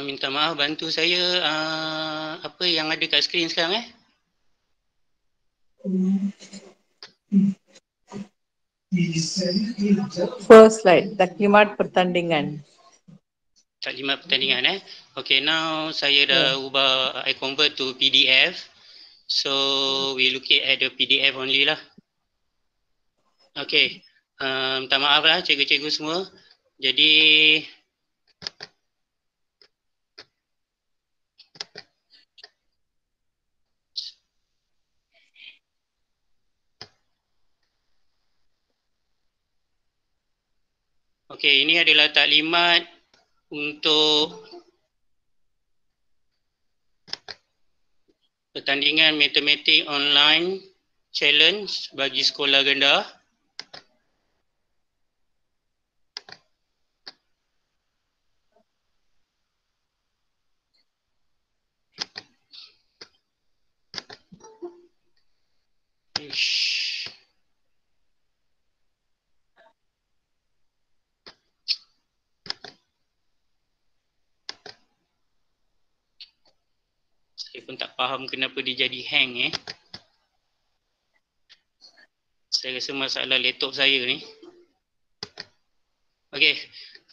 Minta maaf, bantu saya apa yang ada kat skrin sekarang First slide, taklimat pertandingan. Taklimat pertandingan Okay, now saya dah ubah, I convert to PDF. So we looking at the PDF only lah. Okay, minta maaf lah cikgu-cikgu semua. Jadi okay, ini adalah taklimat untuk pertandingan matematik online challenge bagi sekolah rendah. Ish. Saya pun tak faham kenapa dia jadi hang Saya rasa masalah laptop saya ni. Okey,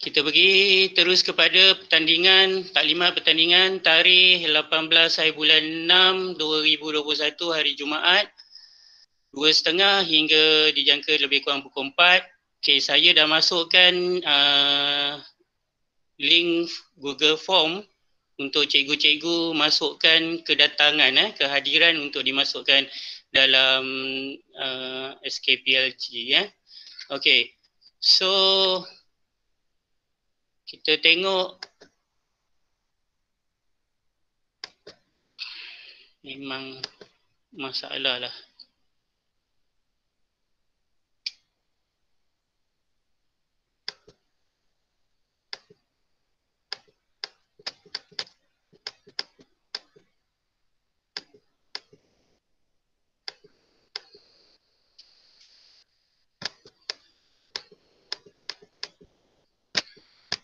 kita pergi terus kepada pertandingan, taklimat pertandingan tarikh 18 hari bulan 6 2021 hari Jumaat 2.30 hingga dijangka lebih kurang pukul 4. Okey, saya dah masukkan link Google Form untuk cikgu-cikgu masukkan kedatangan kehadiran untuk dimasukkan dalam SKPLG Okey. So kita tengok memang masalah lah.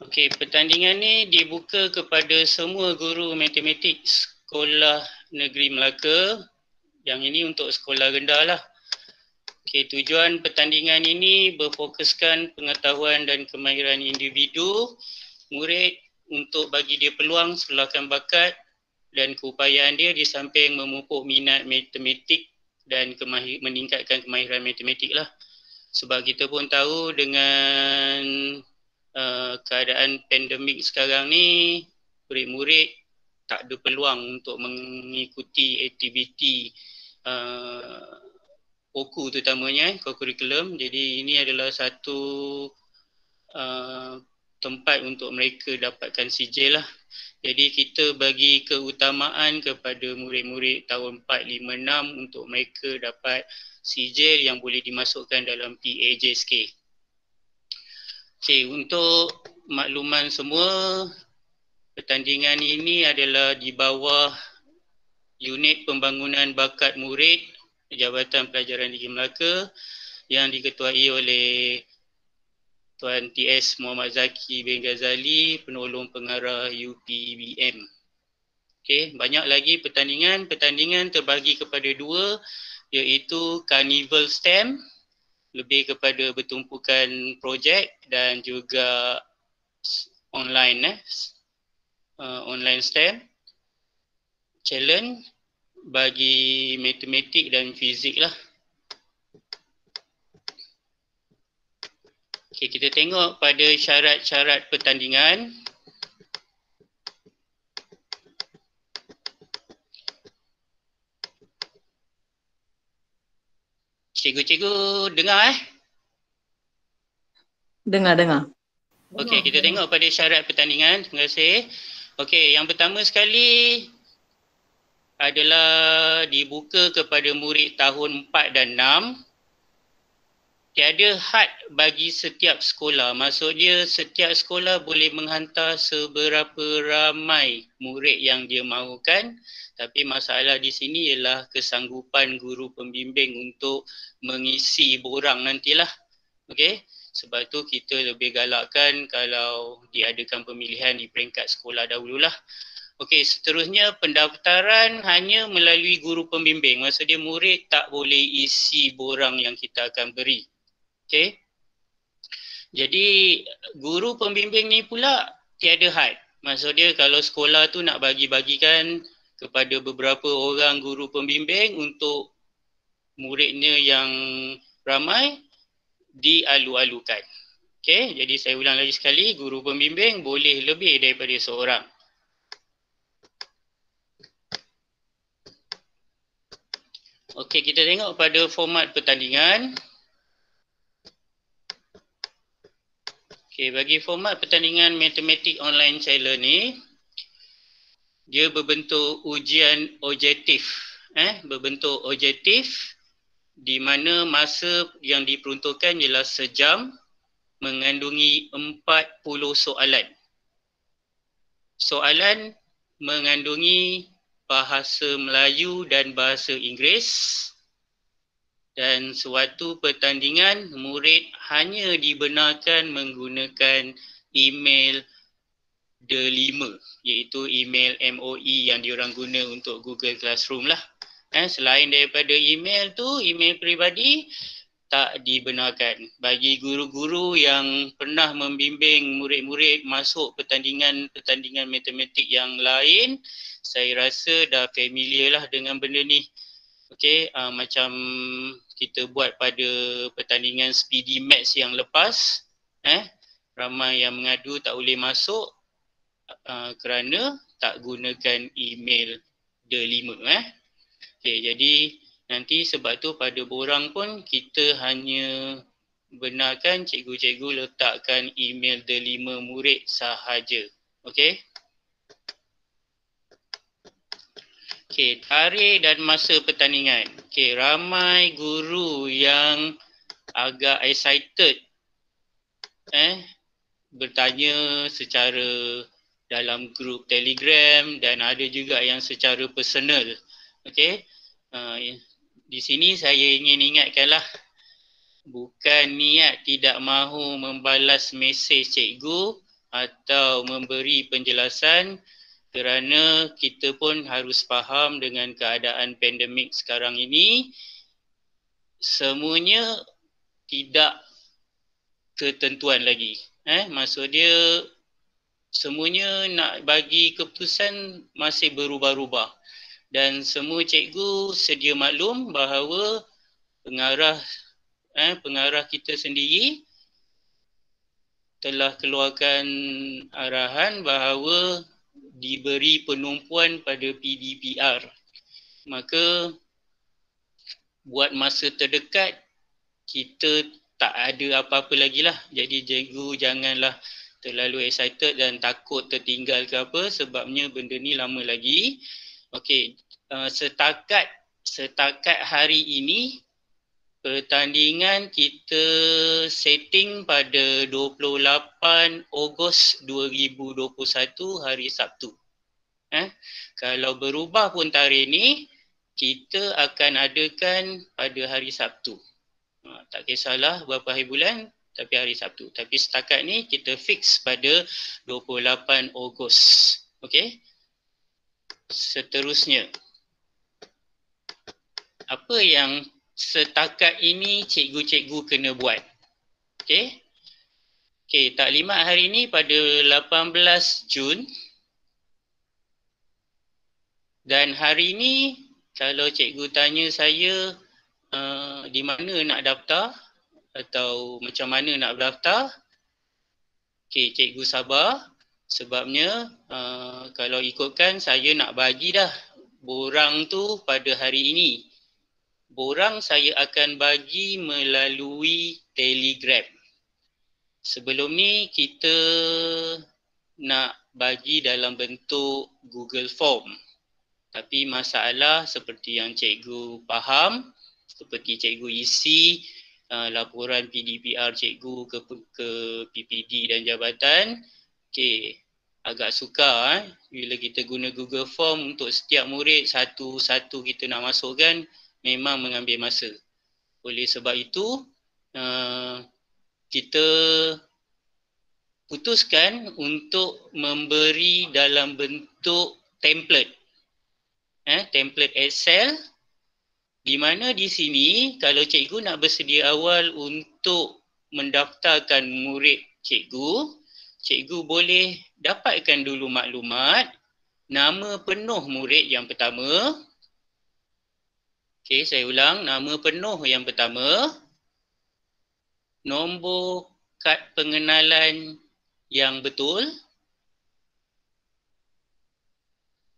Okey, pertandingan ni dibuka kepada semua guru matematik Sekolah Negeri Melaka. Yang ini untuk sekolah rendah lah. Okey, tujuan pertandingan ini berfokuskan pengetahuan dan kemahiran individu murid untuk bagi dia peluang sekolahkan bakat dan keupayaan dia di samping memupuk minat matematik dan meningkatkan kemahiran matematik lah. Sebab kita pun tahu dengan keadaan pandemik sekarang ni, murid-murid tak ada peluang untuk mengikuti aktiviti OKU terutamanya, co-curriculum. Jadi ini adalah satu tempat untuk mereka dapatkan sijil lah. Jadi kita bagi keutamaan kepada murid-murid tahun 4, 5, 6 untuk mereka dapat sijil yang boleh dimasukkan dalam PAJSK. Okey, untuk makluman semua, pertandingan ini adalah di bawah Unit Pembangunan Bakat Murid Jabatan Pelajaran Negeri Melaka yang diketuai oleh Tuan TS Muhammad Zaki bin Ghazali, Penolong Pengarah UPBM. Okey, banyak lagi pertandingan. Pertandingan terbagi kepada dua, iaitu Carnival STEM, lebih kepada bertumpukan projek, dan juga online online STEM challenge bagi matematik dan fizik lah. Okay, kita tengok pada syarat-syarat pertandingan. Cikgu-cikgu dengar Dengar. Okey, kita tengok pada syarat pertandingan. Terima kasih. Okey, yang pertama sekali adalah dibuka kepada murid tahun 4 dan 6. Tiada had bagi setiap sekolah. Maksudnya setiap sekolah boleh menghantar seberapa ramai murid yang dia mahukan. Tapi masalah di sini ialah kesanggupan guru pembimbing untuk mengisi borang nantilah. Okey. Sebab tu kita lebih galakkan kalau diadakan pemilihan di peringkat sekolah dahululah. Okey, seterusnya pendaftaran hanya melalui guru pembimbing. Maksudnya murid tak boleh isi borang yang kita akan beri. Okey. Jadi guru pembimbing ni pula tiada had. Maksudnya kalau sekolah tu nak bagi-bagikan kepada beberapa orang guru pembimbing untuk muridnya yang ramai, dialu-alukan. Okey, jadi saya ulang lagi sekali, guru pembimbing boleh lebih daripada seorang. Okey, kita tengok pada format pertandingan. Okey, bagi format pertandingan matematik online challenge ni, dia berbentuk ujian objektif. Berbentuk objektif di mana masa yang diperuntukkan ialah sejam, mengandungi 40 soalan. Soalan mengandungi bahasa Melayu dan bahasa Inggeris, dan sewaktu pertandingan murid hanya dibenarkan menggunakan email D5, iaitu email MOE yang diorang guna untuk Google Classroom lah. Selain daripada email tu, email peribadi tak dibenarkan. Bagi guru-guru yang pernah membimbing murid-murid masuk pertandingan matematik yang lain, saya rasa dah familiar lah dengan benda ni. Okey, macam kita buat pada pertandingan Speedy Maths yang lepas, ramai yang mengadu tak boleh masuk kerana tak gunakan email D5. Okey, jadi nanti sebab tu pada borang pun kita hanya benarkan cikgu-cikgu letakkan email D5 murid sahaja. Okey. Okey, tarikh dan masa pertandingan. Okey, ramai guru yang agak excited bertanya secara dalam grup Telegram dan ada juga yang secara personal. Okey. Di sini saya ingin ingatkanlah, bukan niat tidak mahu membalas mesej cikgu atau memberi penjelasan, kerana kita pun harus faham dengan keadaan pandemik sekarang ini, semuanya tidak ketentuan lagi. Maksud dia semuanya nak bagi keputusan masih berubah-ubah. Dan semua cikgu sedia maklum bahawa pengarah kita sendiri telah keluarkan arahan bahawa diberi penumpuan pada PDPR. Maka buat masa terdekat kita tak ada apa-apa lagi lah. Jadi cikgu janganlah terlalu excited dan takut tertinggal ke apa, sebabnya benda ni lama lagi. Okey, setakat hari ini pertandingan kita setting pada 28 Ogos 2021 hari Sabtu. Kalau berubah pun tarikh ni, kita akan adakan pada hari Sabtu. Tak kisahlah berapa hari bulan, tapi hari Sabtu. Tapi setakat ni kita fix pada 28 Ogos. Okey. Seterusnya, apa yang setakat ini cikgu-cikgu kena buat? Okey. Okey, taklimat hari ini pada 18 Jun. Dan hari ini kalau cikgu tanya saya di mana nak daftar atau macam mana nak daftar, okey, cikgu sabar. Sebabnya kalau ikutkan saya nak bagi dah borang tu pada hari ini. Borang saya akan bagi melalui Telegram. Sebelum ni kita nak bagi dalam bentuk Google Form. Tapi masalah seperti yang cikgu faham, seperti cikgu isi laporan PDPR cikgu ke PPD dan jabatan, okey, agak sukar bila kita guna Google Form untuk setiap murid satu-satu kita nak masukkan, memang mengambil masa. Oleh sebab itu kita putuskan untuk memberi dalam bentuk template. Template Excel, di mana di sini kalau cikgu nak bersedia awal untuk mendaftarkan murid cikgu, cikgu boleh dapatkan dulu maklumat nama penuh murid yang pertama. Okey, saya ulang, nama penuh yang pertama, nombor kad pengenalan yang betul.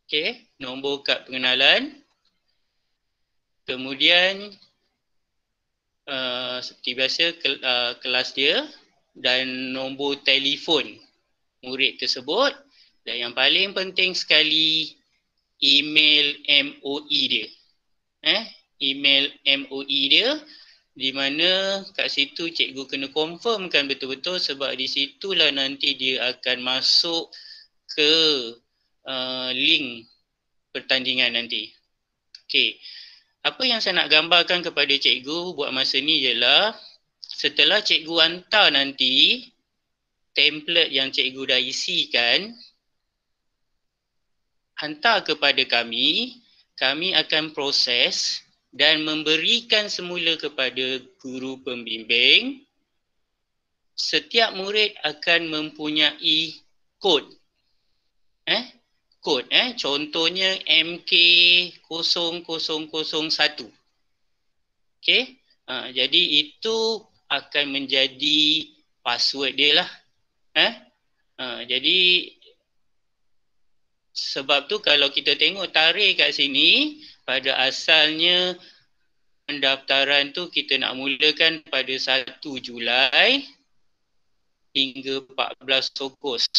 Okey, nombor kad pengenalan. Kemudian seperti biasa kelas dia dan nombor telefon murid tersebut, dan yang paling penting sekali email MOE dia. Email MOE dia, di mana kat situ cikgu kena confirmkan betul-betul, sebab di situlah nanti dia akan masuk ke link pertandingan nanti. Okey. Apa yang saya nak gambarkan kepada cikgu buat masa ni ialah setelah cikgu hantar nanti template yang cikgu dah isikan, hantar kepada kami, kami akan proses dan memberikan semula kepada guru pembimbing. Setiap murid akan mempunyai kod. Contohnya MK0001. Okey. Jadi itu akan menjadi password dia lah. Jadi sebab tu kalau kita tengok tarikh kat sini, pada asalnya pendaftaran tu kita nak mulakan pada 1 Julai hingga 14 Ogos.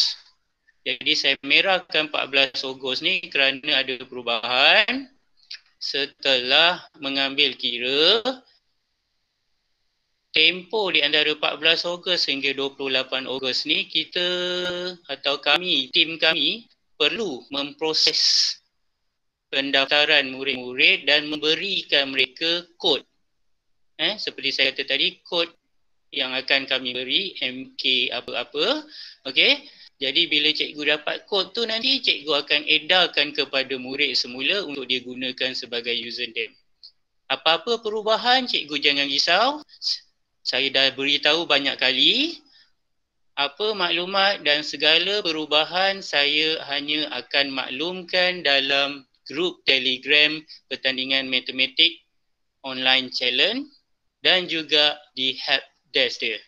Jadi saya merahkan 14 Ogos ni kerana ada perubahan setelah mengambil kira tempoh di antara 14 Ogos hingga 28 Ogos ni kita atau kami, tim kami perlu memproses pendaftaran murid-murid dan memberikan mereka kod. Seperti saya kata tadi, kod yang akan kami beri MK apa-apa. Okey. Jadi bila cikgu dapat kod tu, nanti cikgu akan edarkan kepada murid semula untuk dia gunakan sebagai username. Apa-apa perubahan, cikgu jangan risau. Saya dah beritahu banyak kali. Apa maklumat dan segala perubahan saya hanya akan maklumkan dalam grup Telegram pertandingan matematik online challenge dan juga di help desk dia.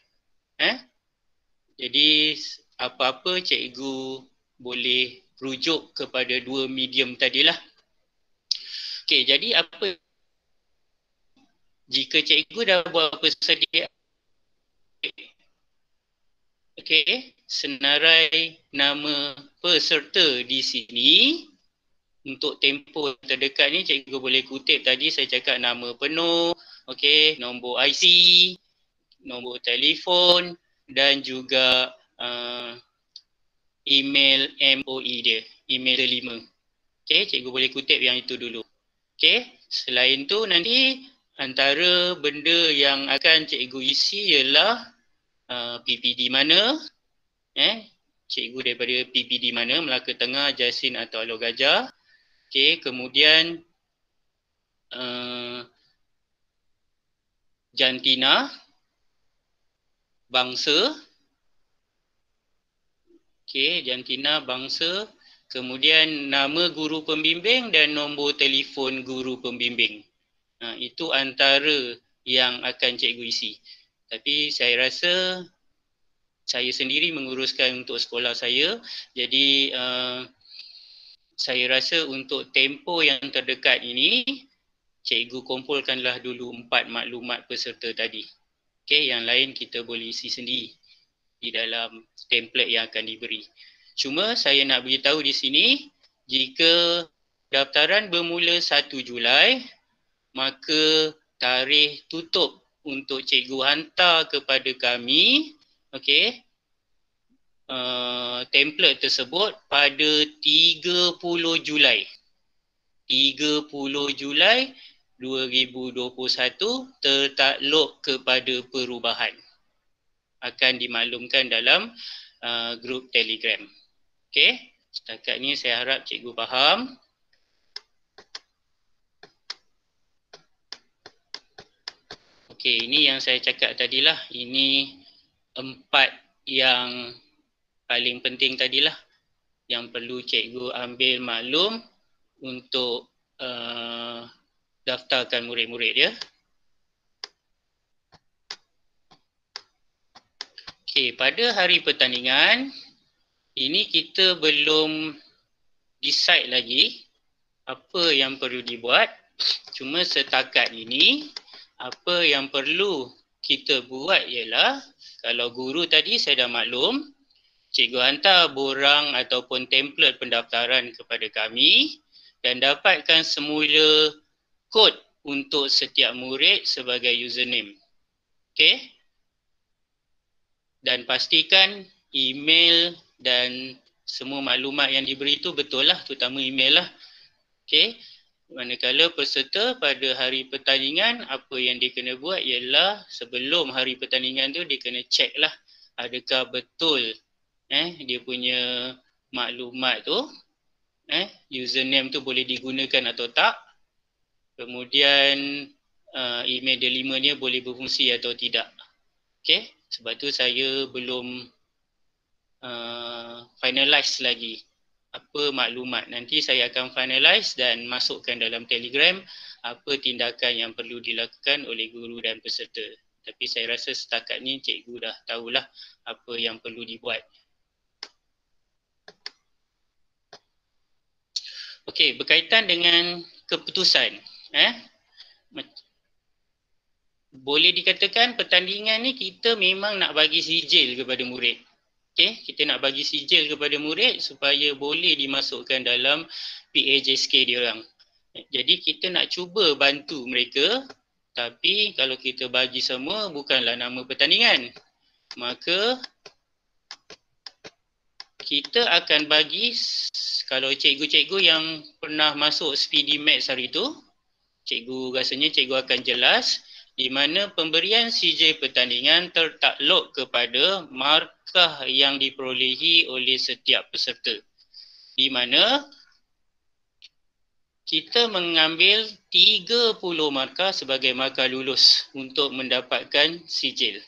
Jadi apa-apa cikgu boleh rujuk kepada dua medium tadilah. Okey, jadi apa jika cikgu dah buat persediaan? Okey, senarai nama peserta di sini. Untuk tempoh terdekat ni cikgu boleh kutip tadi saya cakap nama penuh, okey, nombor IC, nombor telefon dan juga email MOE dia, email terlima. Okey, cikgu boleh kutip yang itu dulu. Okey, selain tu nanti antara benda yang akan cikgu isi ialah PPD mana, cikgu daripada PPD mana, Melaka Tengah, Jasin atau Alor Gajah. Okey, kemudian jantina, bangsa. Okey, jantina, bangsa, kemudian nama guru pembimbing dan nombor telefon guru pembimbing. Itu antara yang akan cikgu isi. Tapi saya rasa saya sendiri menguruskan untuk sekolah saya. Jadi saya rasa untuk tempoh yang terdekat ini, cikgu kumpulkanlah dulu 4 maklumat peserta tadi. Okey, yang lain kita boleh isi sendiri di dalam template yang akan diberi. Cuma saya nak beritahu di sini, jika daftaran bermula 1 Julai, maka tarikh tutup untuk cikgu hantar kepada kami, okey, template tersebut pada 30 Julai. 30 Julai 2021 tertakluk kepada perubahan. akan dimaklumkan dalam grup Telegram. Okey, setakat ni saya harap cikgu faham. Okey, ini yang saya cakap tadilah. Ini 4 yang paling penting tadilah yang perlu cikgu ambil maklum untuk daftarkan murid-murid dia. Okey, pada hari pertandingan ini kita belum decide lagi apa yang perlu dibuat. Cuma setakat ini apa yang perlu kita buat ialah, kalau guru tadi saya dah maklum, cikgu hantar borang ataupun template pendaftaran kepada kami dan dapatkan semula kod untuk setiap murid sebagai username. Okey? Dan pastikan email dan semua maklumat yang diberi itu betul lah, terutama email lah. Okey? Manakala peserta pada hari pertandingan, apa yang dia kena buat ialah sebelum hari pertandingan tu dia kena check lah adakah betul dia punya maklumat tu, username tu boleh digunakan atau tak. Kemudian email delima-nya boleh berfungsi atau tidak. Okey, sebab tu saya belum finalize lagi apa maklumat. Nanti saya akan finalize dan masukkan dalam Telegram apa tindakan yang perlu dilakukan oleh guru dan peserta. Tapi saya rasa setakat ni cikgu dah tahulah apa yang perlu dibuat. Okey, berkaitan dengan keputusan. Boleh dikatakan pertandingan ni kita memang nak bagi sijil kepada murid. Okey, kita nak bagi sijil kepada murid supaya boleh dimasukkan dalam PAJSK diorang. Jadi kita nak cuba bantu mereka, tapi kalau kita bagi semua bukanlah nama pertandingan. Maka kita akan bagi, kalau cikgu-cikgu yang pernah masuk Speedy Maths hari tu, cikgu rasanya cikgu akan jelas di mana pemberian sijil pertandingan tertakluk kepada markah yang diperolehi oleh setiap peserta. Di mana kita mengambil 30 markah sebagai markah lulus untuk mendapatkan sijil.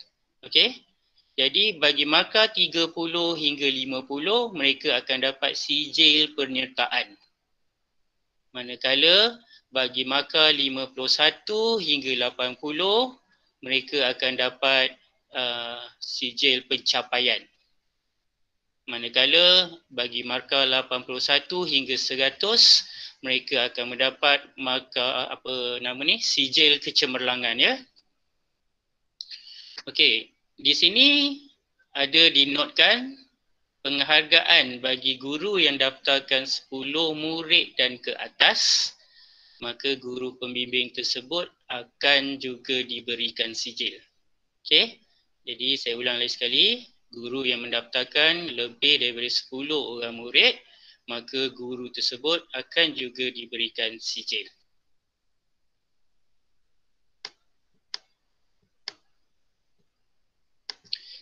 Okey? Jadi bagi markah 30 hingga 50, mereka akan dapat sijil penyertaan. Manakala bagi markah 51 hingga 80, mereka akan dapat sijil pencapaian. Manakala bagi markah 81 hingga 100, mereka akan mendapat markah sijil kecemerlangan, ya. Okey, di sini ada dinotkan penghargaan bagi guru yang daftarkan 10 murid dan ke atas, maka guru pembimbing tersebut akan juga diberikan sijil. Okey, jadi saya ulang lagi sekali, guru yang mendaftarkan lebih daripada 10 orang murid, maka guru tersebut akan juga diberikan sijil.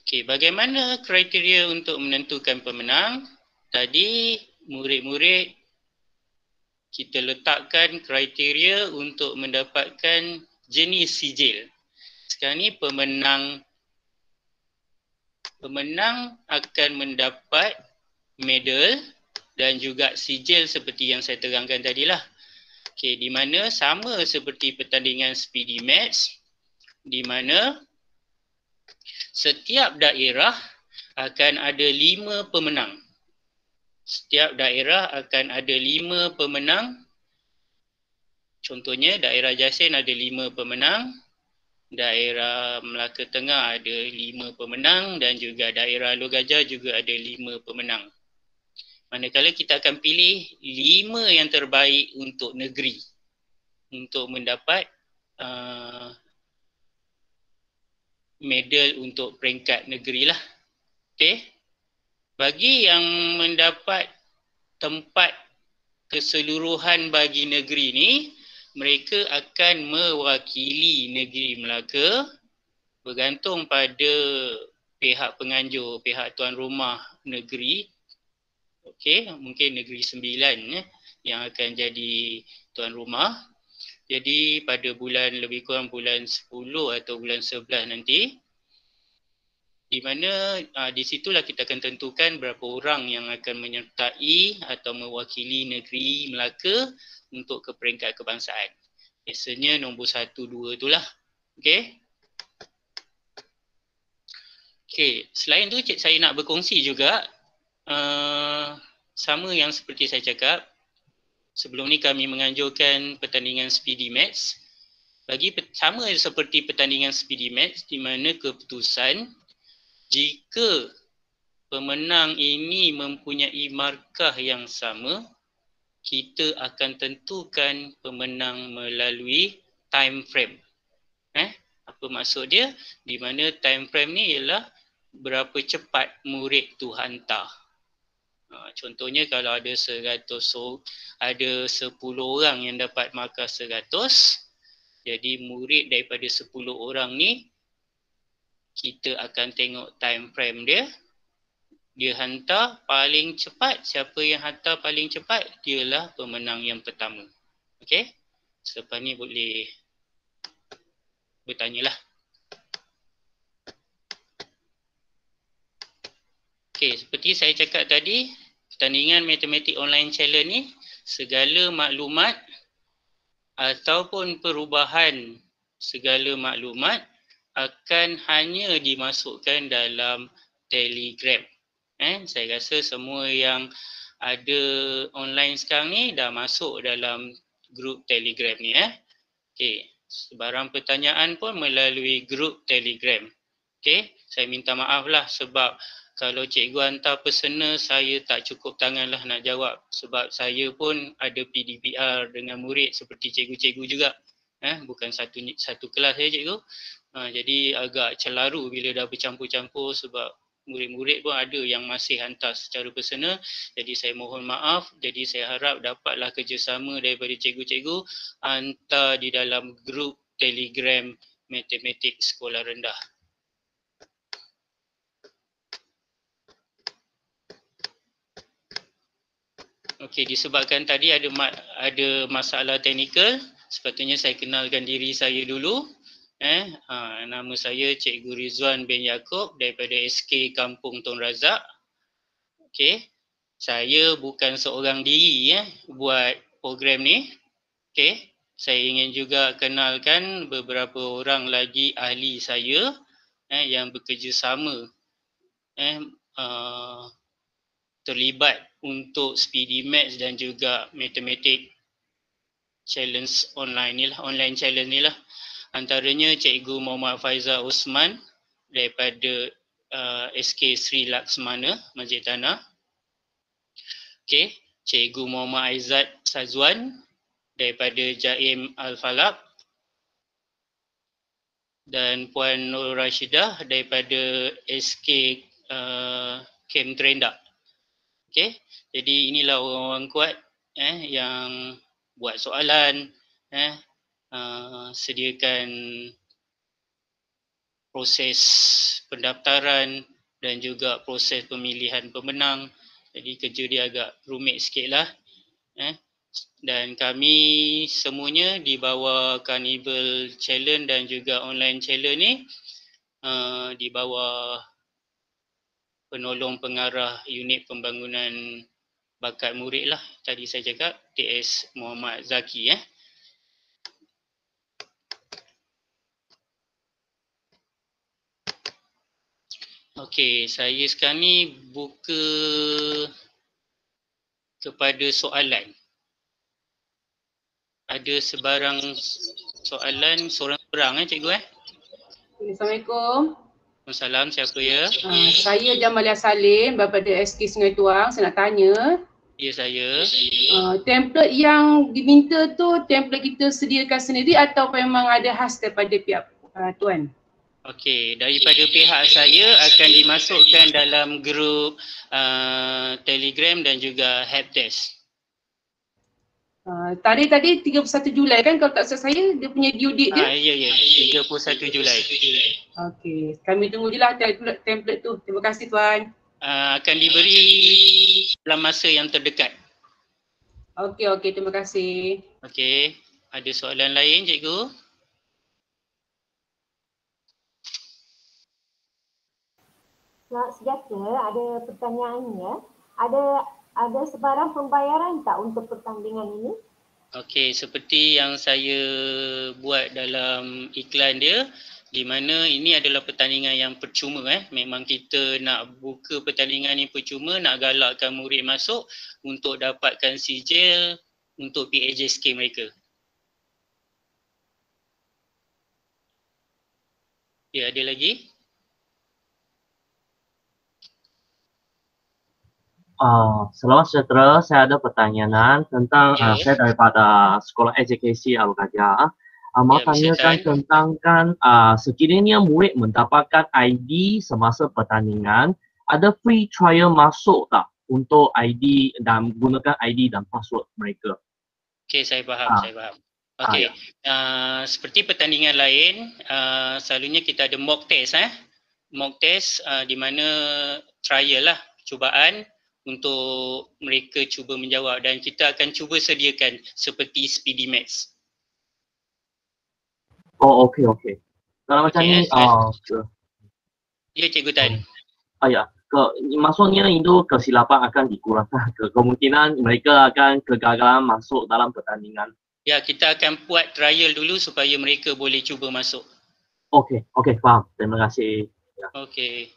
Okey, bagaimana kriteria untuk menentukan pemenang? Tadi murid-murid kita letakkan kriteria untuk mendapatkan jenis sijil. Sekarang ni pemenang akan mendapat medal dan juga sijil seperti yang saya terangkan tadilah. Okey, di mana sama seperti pertandingan Speedy Maths, di mana setiap daerah akan ada 5 pemenang. Setiap daerah akan ada 5 pemenang. Contohnya daerah Jasin ada 5 pemenang, daerah Melaka Tengah ada 5 pemenang dan juga daerah Alor Gajah juga ada 5 pemenang. Manakala kita akan pilih 5 yang terbaik untuk negeri untuk mendapat medal untuk peringkat negeri lah. Okey. Bagi yang mendapat tempat keseluruhan bagi negeri ni, mereka akan mewakili negeri Melaka bergantung pada pihak penganjur, pihak tuan rumah negeri, okey, mungkin negeri 9 yang akan jadi tuan rumah. Jadi pada bulan lebih kurang bulan 10 atau bulan 11 nanti, di mana di situlah kita akan tentukan berapa orang yang akan menyertai atau mewakili negeri Melaka untuk ke peringkat kebangsaan. Biasanya nombor 1, 2 itulah. Okey. Okey, selain tu saya nak berkongsi juga sama yang seperti saya cakap, sebelum ni kami menganjurkan pertandingan Speedy Match. Sama seperti pertandingan Speedy Match di mana keputusan jika pemenang ini mempunyai markah yang sama, kita akan tentukan pemenang melalui time frame. Apa maksud dia? Di mana time frame ni ialah berapa cepat murid tu hantar. Contohnya kalau ada 100, ada 10 orang yang dapat markah 100, jadi murid daripada 10 orang ni, kita akan tengok time frame dia. Dia hantar paling cepat, siapa yang hantar paling cepat, dialah pemenang yang pertama. Okey? Selepas ni boleh bertanyalah. Okey, seperti saya cakap tadi, pertandingan matematik online challenge ni, segala maklumat ataupun perubahan segala maklumat akan hanya dimasukkan dalam Telegram. Saya rasa semua yang ada online sekarang ni dah masuk dalam grup Telegram ni. Okey, sebarang pertanyaan pun melalui grup Telegram. Okey, saya minta maaf lah sebab kalau cikgu hantar personal, saya tak cukup tangan lah nak jawab sebab saya pun ada PDPR dengan murid seperti cikgu-cikgu juga. Bukan satu kelas ya cikgu. Jadi agak celaru bila dah bercampur-campur sebab murid-murid pun ada yang masih hantar secara personal. Jadi saya mohon maaf. Jadi saya harap dapatlah kerjasama daripada cikgu-cikgu hantar di dalam grup Telegram Matematik Sekolah Rendah. Okey, disebabkan tadi ada masalah teknikal, sepatutnya saya kenalkan diri saya dulu. Nama saya Cikgu Rizwan bin Yaakob daripada SK Kampung Tun Razak. Okey, saya bukan seorang diri buat program ni. Okey, saya ingin juga kenalkan beberapa orang lagi ahli saya yang bekerjasama terlibat untuk Speedy Maths dan juga Matematik Challenge online ni lah, online challenge ni lah. Antaranya Cikgu Muhammad Faizal Osman daripada SK Sri Laksmana, Masjid Tanah. Okey, Cikgu Muhammad Aizat Sazwan daripada Jaim Al-Falak dan Puan Nur Rashidah daripada SK Kem Trendak. Okey, jadi inilah orang-orang kuat yang buat soalan, sediakan proses pendaftaran dan juga proses pemilihan pemenang. Jadi kerja dia agak rumit sikit lah. Dan kami semuanya di bawah Carnival Challenge dan juga online challenge ni di bawah penolong pengarah unit pembangunan bakat murid lah. Tadi saya cakap TS Muhammad Zaki. Okey, saya sekarang ni buka kepada soalan. Ada sebarang soalan seorang-seorang cikgu Assalamualaikum. Assalamualaikum, siapa ya? Saya Jamalia Salim daripada SK Sungai Tuang. Saya nak tanya. Ya, saya. Template yang diminta tu template kita sediakan sendiri atau memang ada khas daripada pihak tuan? Okey, daripada pihak saya akan dimasukkan dalam grup Telegram dan juga helpdesk. Tarikh tadi 31 Julai kan kalau tak salah saya dia punya due date dia. Ya, 31 Julai. Okey, kami tunggu je lah template tu. Terima kasih Tuan. Akan diberi dalam masa yang terdekat. Okey, terima kasih. Okey, ada soalan lain cikgu? Selamat sejahtera, ada pertanyaannya. Ada sebarang pembayaran tak untuk pertandingan ini? Okey, seperti yang saya buat dalam iklan dia, di mana ini adalah pertandingan yang percuma. Memang kita nak buka pertandingan ni percuma, nak galakkan murid masuk untuk dapatkan sijil untuk PAJSK mereka. Ya, ada lagi? Selamat sejahtera, saya ada pertanyaan tentang saya daripada Sekolah Edukasi Al-Gajah. Mau tanyakan tentang kan sekiranya murid mendapatkan ID semasa pertandingan, ada free trial masuk tak untuk ID dan gunakan ID dan password mereka? Okey, saya faham. Okey, seperti pertandingan lain, selalunya kita ada mock test. Mock test di mana trial lah, cubaan untuk mereka cuba menjawab dan kita akan cuba sediakan seperti Speedy Maths. Oh, okey. Kalau macam ni, ya Cikgu Tan. Ya, maksudnya itu kesilapan akan dikurangkan. Kemungkinan mereka akan kegagalan masuk dalam pertandingan. Ya, kita akan buat trial dulu supaya mereka boleh cuba masuk. Okey, faham. Terima kasih. Ya. Okey.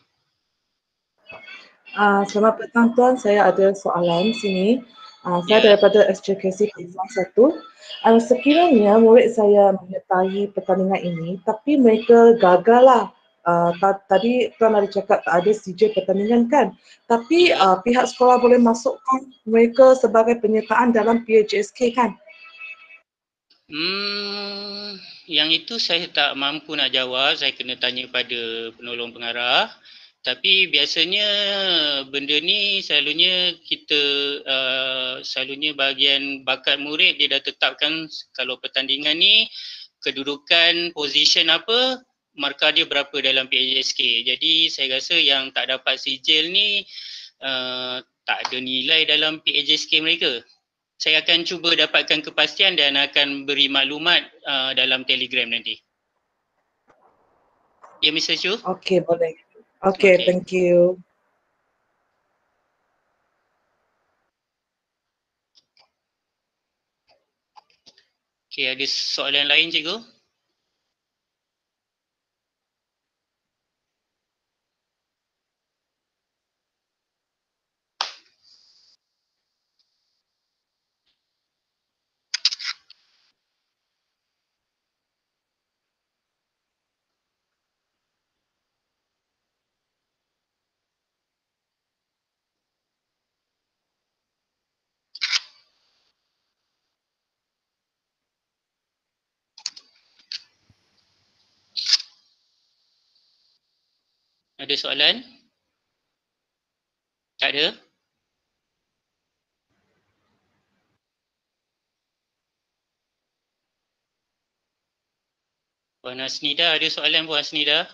Selamat petang Tuan, saya ada soalan sini. Saya daripada SJKC Kelas 1. Sekiranya murid saya menyertai pertandingan ini tapi mereka gagal lah. Tadi Tuan ada cakap tak ada sijil pertandingan kan? Tapi pihak sekolah boleh masukkan mereka sebagai penyertaan dalam PAJSK kan? Yang itu saya tak mampu nak jawab, saya kena tanya pada penolong pengarah. Tapi biasanya benda ni selalunya kita selalunya bahagian bakat murid dia dah tetapkan kalau pertandingan ni kedudukan position apa, markah dia berapa dalam PAJSK. Jadi saya rasa yang tak dapat sijil ni tak ada nilai dalam PAJSK mereka. Saya akan cuba dapatkan kepastian dan akan beri maklumat dalam Telegram nanti. Ya, Mr. Chu? Okey, boleh. Okay, thank you. Okey, ada soalan lain cikgu? Ada soalan? Tak ada? Puan Hasnida, ada soalan Puan Hasnida?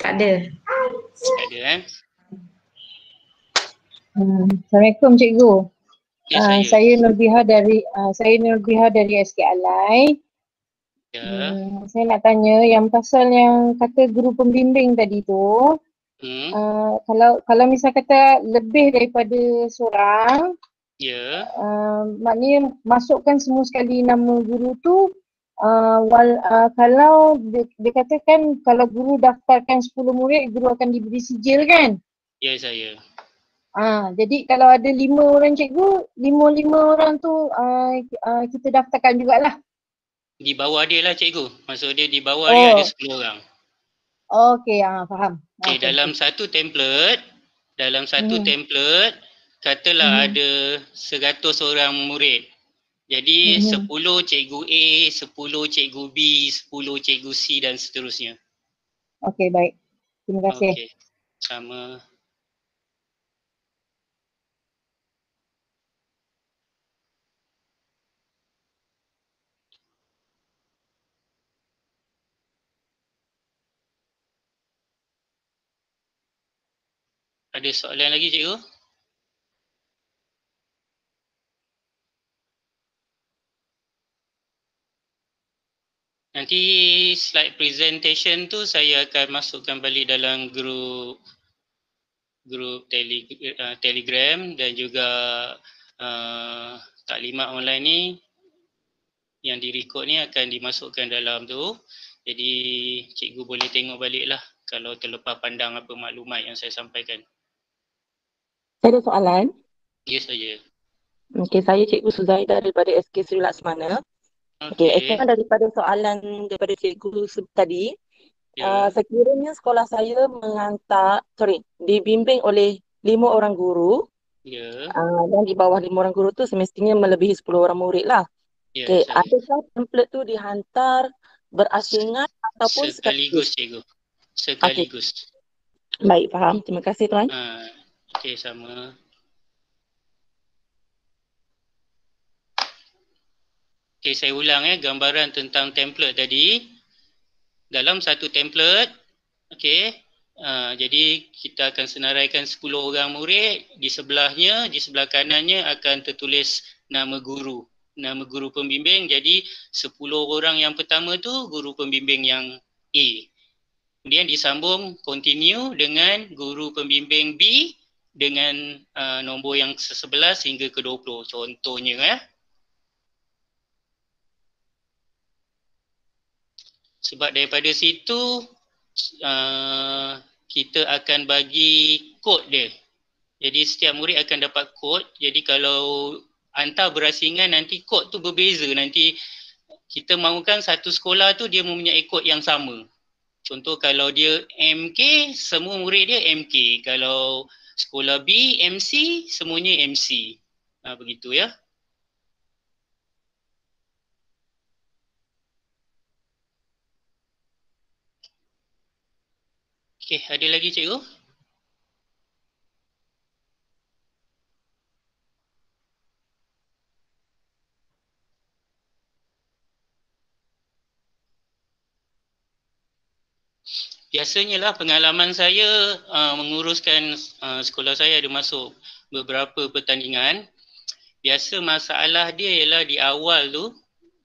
Tak ada. Tak ada Assalamualaikum Cikgu. Ya, saya Nurbiha dari SK Alai. Ya. Saya nak tanya yang pasal yang kata guru pembimbing tadi tu. Kalau misal kata lebih daripada seorang, maknanya masukkan semua sekali nama guru tu. Kalau dia katakan kalau guru daftarkan 10 murid, guru akan diberi sijil kan? Ya, saya. Jadi kalau ada 5 orang cikgu, 5 orang tu kita daftarkan jugalah. Di bawah dia lah cikgu. Maksud dia di bawah dia ada 10 orang. Okey, faham. Okey, dalam satu template, katalah ada 100 orang murid. Jadi 10 cikgu A, 10 cikgu B, 10 cikgu C dan seterusnya. Okey, baik. Terima kasih. Okey, sama. Ada soalan lagi cikgu? Nanti slide presentation tu saya akan masukkan balik dalam grup Telegram dan juga taklimat online ni yang direkod ni akan dimasukkan dalam tu. Jadi cikgu boleh tengok balik lah kalau terlepas pandang apa maklumat yang saya sampaikan. Saya ada soalan. Ya saja. Okey, saya Cikgu Suzaidah daripada SK Sri Laksmana. Okey, daripada soalan daripada cikgu tadi, sekiranya sekolah saya dibimbing oleh 5 orang guru, dan di bawah 5 orang guru tu semestinya melebihi 10 orang murid lah. Okey, adakah template tu dihantar berasingan ataupun sekaligus cikgu? Sekaligus. Okay. Baik, faham. Terima kasih tuan. Okey, sama. Okay, saya ulang gambaran tentang template tadi. Dalam satu template, jadi kita akan senaraikan 10 orang murid. Di sebelahnya, di sebelah kanannya akan tertulis nama guru pembimbing. Jadi 10 orang yang pertama tu guru pembimbing yang A. Kemudian disambung continue dengan guru pembimbing B dengan nombor yang ke-11 hingga ke-20 contohnya. Sebab daripada situ kita akan bagi kod dia. Jadi setiap murid akan dapat kod. Jadi kalau hantar berasingan nanti kod tu berbeza. Nanti kita mahukan satu sekolah tu dia mempunyai kod yang sama. Contoh kalau dia MK, semua murid dia MK. Kalau sekolah B, MC, semuanya MC. Begitu ya. Okey, ada lagi cikgu? Biasanya lah pengalaman saya menguruskan sekolah saya ada masuk beberapa pertandingan. Biasa masalah dia ialah di awal tu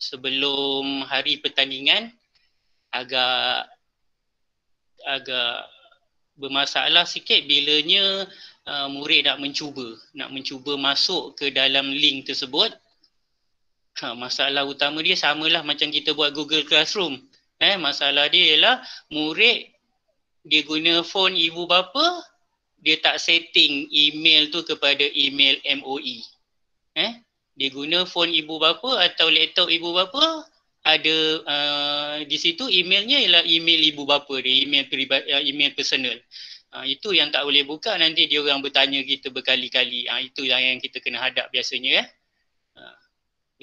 sebelum hari pertandingan agak bermasalah sikit bilanya murid nak mencuba masuk ke dalam link tersebut. Masalah utama dia samalah macam kita buat Google Classroom. Masalah dia ialah murid dia guna phone ibu bapa, dia tak setting email tu kepada email MOE. Dia guna phone ibu bapa atau laptop ibu bapa, ada di situ emailnya ialah email ibu bapa dia, email peribadi, email personal. Itu yang tak boleh buka, nanti dia orang bertanya kita berkali-kali. Itu yang kita kena hadap biasanya.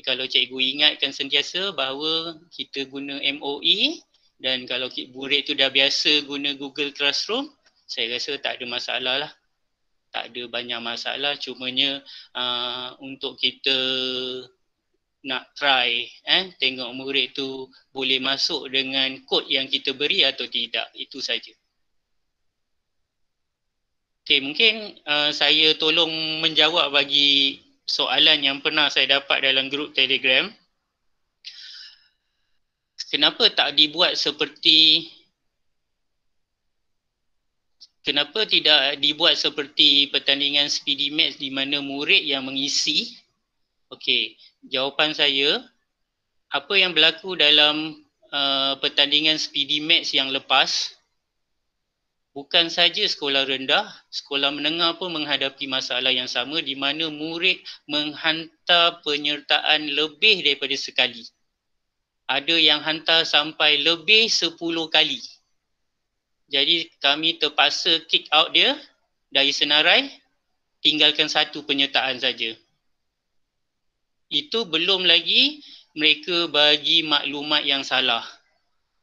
Kalau cikgu ingatkan sentiasa bahawa kita guna MOE dan kalau murid tu dah biasa guna Google Classroom, saya rasa tak ada masalah lah. Tak ada banyak masalah, cumanya untuk kita nak try tengok murid tu boleh masuk dengan kod yang kita beri atau tidak. Itu saja. Okey, mungkin saya tolong menjawab bagi soalan yang pernah saya dapat dalam grup Telegram. Kenapa tidak dibuat seperti pertandingan Speedy Match di mana murid yang mengisi? Okey, jawapan saya, apa yang berlaku dalam pertandingan Speedy Match yang lepas, bukan saja sekolah rendah, sekolah menengah pun menghadapi masalah yang sama di mana murid menghantar penyertaan lebih daripada sekali. Ada yang hantar sampai lebih 10 kali. Jadi kami terpaksa kick out dia dari senarai, tinggalkan satu penyertaan saja. Itu belum lagi mereka bagi maklumat yang salah.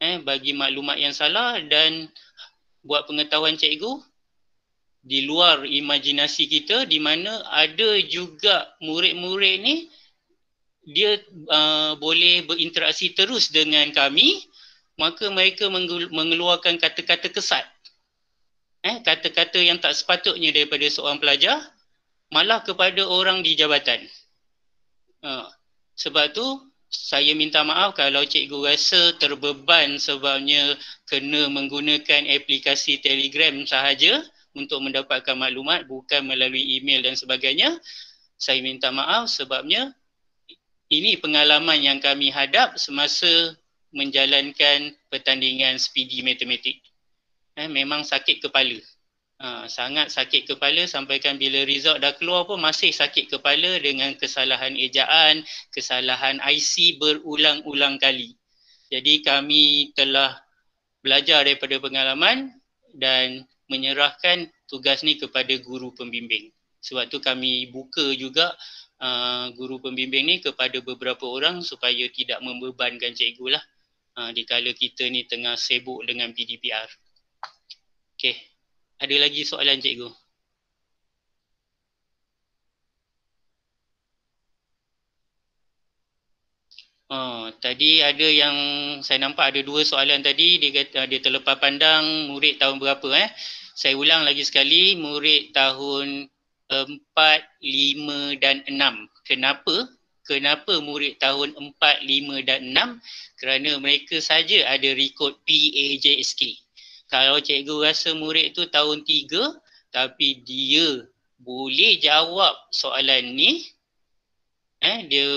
Bagi maklumat yang salah dan buat pengetahuan cikgu, di luar imajinasi kita di mana ada juga murid-murid ni dia boleh berinteraksi terus dengan kami, maka mereka mengeluarkan kata-kata kesat. kata-kata yang tak sepatutnya daripada seorang pelajar malah kepada orang di jabatan. Sebab tu saya minta maaf kalau cikgu rasa terbeban sebabnya kena menggunakan aplikasi Telegram sahaja untuk mendapatkan maklumat, bukan melalui email dan sebagainya. Saya minta maaf sebabnya ini pengalaman yang kami hadap semasa menjalankan pertandingan speedy matematik. Memang sakit kepala. Sangat sakit kepala, sampaikan bila result dah keluar pun masih sakit kepala dengan kesalahan ejaan, kesalahan IC berulang-ulang kali. Jadi kami telah belajar daripada pengalaman dan menyerahkan tugas ni kepada guru pembimbing. Sebab tu kami buka juga guru pembimbing ni kepada beberapa orang supaya tidak membebankan cikgu lah dikala kita ni tengah sibuk dengan PDPR. Okey. Ada lagi soalan cikgu? Tadi ada yang saya nampak ada 2 soalan tadi. Dia kata dia terlepas pandang murid tahun berapa. Saya ulang lagi sekali, murid tahun 4, 5 dan 6. Kenapa? Kenapa murid tahun 4, 5 dan 6? Kerana mereka saja ada rekod PAJSK. Kalau cikgu rasa murid tu tahun 3 tapi dia boleh jawab soalan ni, dia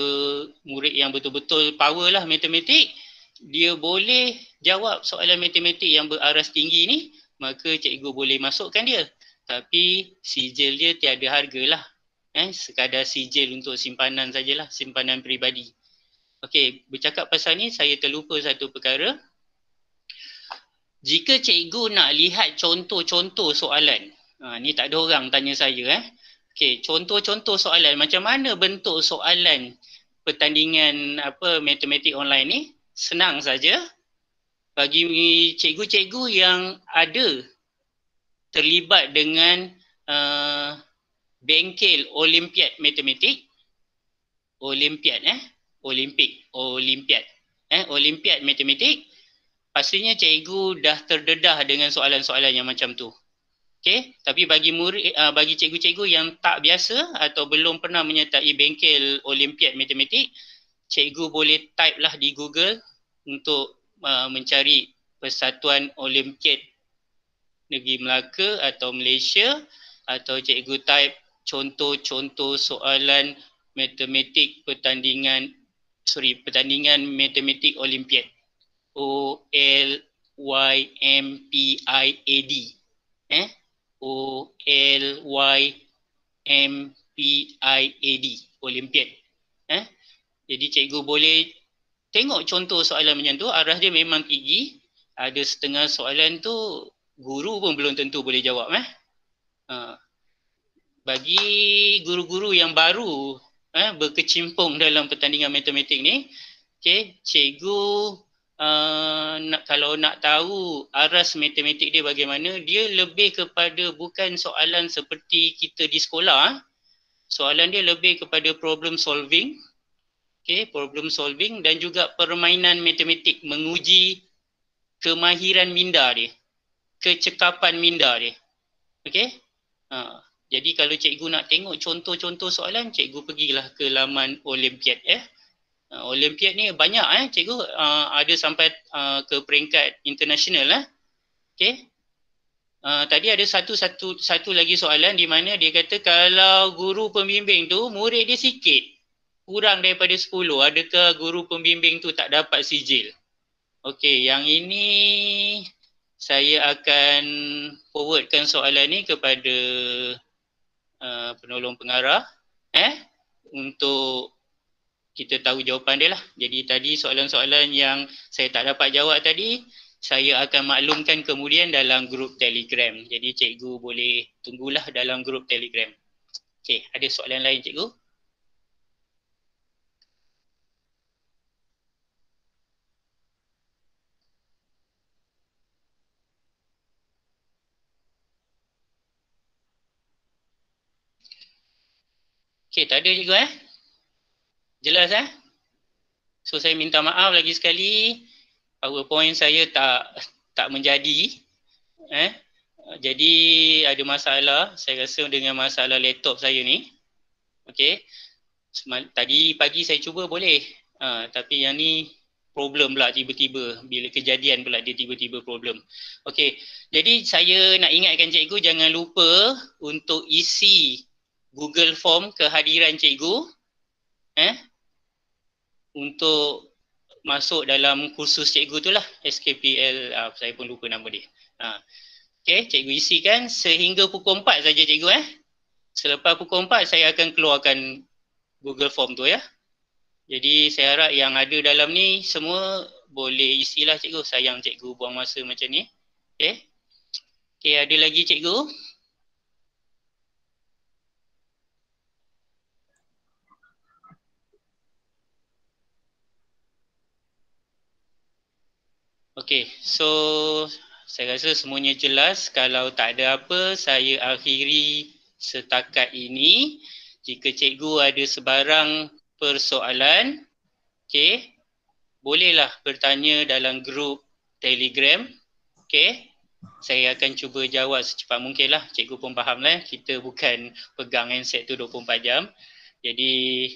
murid yang betul-betul power lah matematik, dia boleh jawab soalan matematik yang beraras tinggi ni, maka cikgu boleh masukkan dia. Tapi sijil dia tiada harga lah. Sekadar sijil untuk simpanan sajalah, simpanan peribadi. Okey, bercakap pasal ni saya terlupa satu perkara. Jika cikgu nak lihat contoh-contoh soalan, ni tak ada orang tanya saya. Okey, contoh-contoh soalan, macam mana bentuk soalan pertandingan matematik online ni? Senang saja. Bagi cikgu-cikgu yang ada terlibat dengan bengkel Olimpiad matematik, Olimpiad matematik, pastinya cikgu dah terdedah dengan soalan-soalan yang macam tu. Okey, tapi bagi cikgu-cikgu yang tak biasa atau belum pernah menyertai bengkel Olimpiad matematik, cikgu boleh type lah di Google untuk mencari Persatuan Olimpiad Negeri Melaka atau Malaysia, atau cikgu type contoh-contoh soalan matematik pertandingan matematik Olimpiad. OLYMPIAD. OLYMPIAD. Olimpiad. Jadi cikgu boleh tengok contoh soalan macam tu, arah dia memang tinggi. Ada setengah soalan tu guru pun belum tentu boleh jawab. Bagi guru-guru yang baru berkecimpung dalam pertandingan matematik ni, cikgu kalau nak tahu aras matematik dia bagaimana, dia lebih kepada bukan soalan seperti kita di sekolah. Soalan dia lebih kepada problem solving. Problem solving dan juga permainan matematik, menguji kemahiran minda dia, kecekapan minda dia. Jadi kalau cikgu nak tengok contoh-contoh soalan, cikgu pergilah ke laman Olimpiad. Olimpiad ni banyak cikgu, ada sampai ke peringkat international . Tadi ada satu lagi soalan di mana dia kata kalau guru pembimbing tu murid dia sikit, kurang daripada 10, adakah guru pembimbing tu tak dapat sijil? Okey, yang ini saya akan forwardkan soalan ni kepada penolong pengarah untuk kita tahu jawapan dia lah. Jadi tadi soalan-soalan yang saya tak dapat jawab tadi, saya akan maklumkan kemudian dalam grup Telegram. Jadi cikgu boleh tunggulah dalam grup Telegram. Okey, ada soalan lain cikgu? Okey, tak ada cikgu Jelas So saya minta maaf lagi sekali, PowerPoint saya tak menjadi. Jadi ada masalah, saya rasa dengan masalah laptop saya ni. Okey. Tadi pagi saya cuba boleh. Tapi yang ni problem pula tiba-tiba. Bila kejadian pula dia tiba-tiba problem. Okey. Jadi saya nak ingatkan cikgu jangan lupa untuk isi Google Form kehadiran cikgu. Untuk masuk dalam kursus cikgu tu lah. SKPL, saya pun lupa nama dia. Okey, cikgu isikan sehingga pukul 4 saja cikgu. Selepas pukul 4 saya akan keluarkan Google Form tu ya. Jadi saya harap yang ada dalam ni semua boleh isilah cikgu. Sayang cikgu buang masa macam ni. Okey. Okey, ada lagi cikgu? Okey, so saya rasa semuanya jelas. Kalau tak ada apa, saya akhiri setakat ini. Jika cikgu ada sebarang persoalan, okey, bolehlah bertanya dalam grup Telegram. Okey, saya akan cuba jawab secepat mungkin lah. Cikgu pun faham lah, kita bukan pegang handset tu 24 jam. Jadi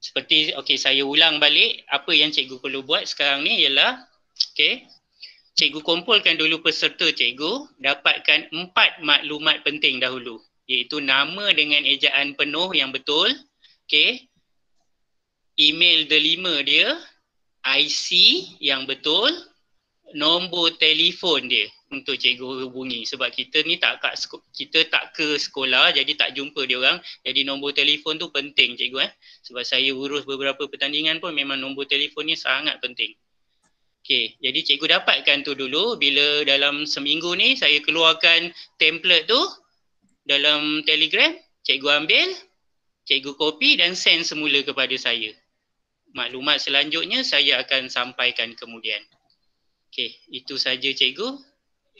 seperti, okey, saya ulang balik apa yang cikgu perlu buat sekarang ni ialah, okey, cikgu kumpulkan dulu peserta cikgu, dapatkan 4 maklumat penting dahulu, iaitu nama dengan ejaan penuh yang betul, okey, email delima dia, IC yang betul, nombor telefon dia untuk cikgu hubungi. Sebab kita ni tak ke sekolah, jadi tak jumpa dia orang. Jadi nombor telefon tu penting cikgu. Sebab saya urus beberapa pertandingan pun memang nombor telefon ni sangat penting. Okey, jadi cikgu dapatkan tu dulu. Bila dalam seminggu ni saya keluarkan template tu dalam Telegram, cikgu ambil, cikgu copy dan send semula kepada saya. Maklumat selanjutnya saya akan sampaikan kemudian. Okey, itu saja cikgu.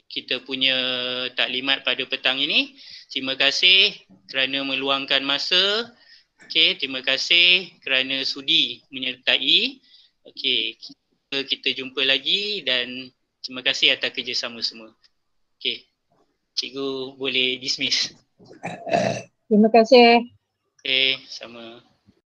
Kita punya taklimat pada petang ini. Terima kasih kerana meluangkan masa. Okey, terima kasih kerana sudi menyertai. Okey, kita jumpa lagi dan terima kasih atas kerjasama semua. Okey, cikgu boleh dismiss. Terima kasih. Okey, sama.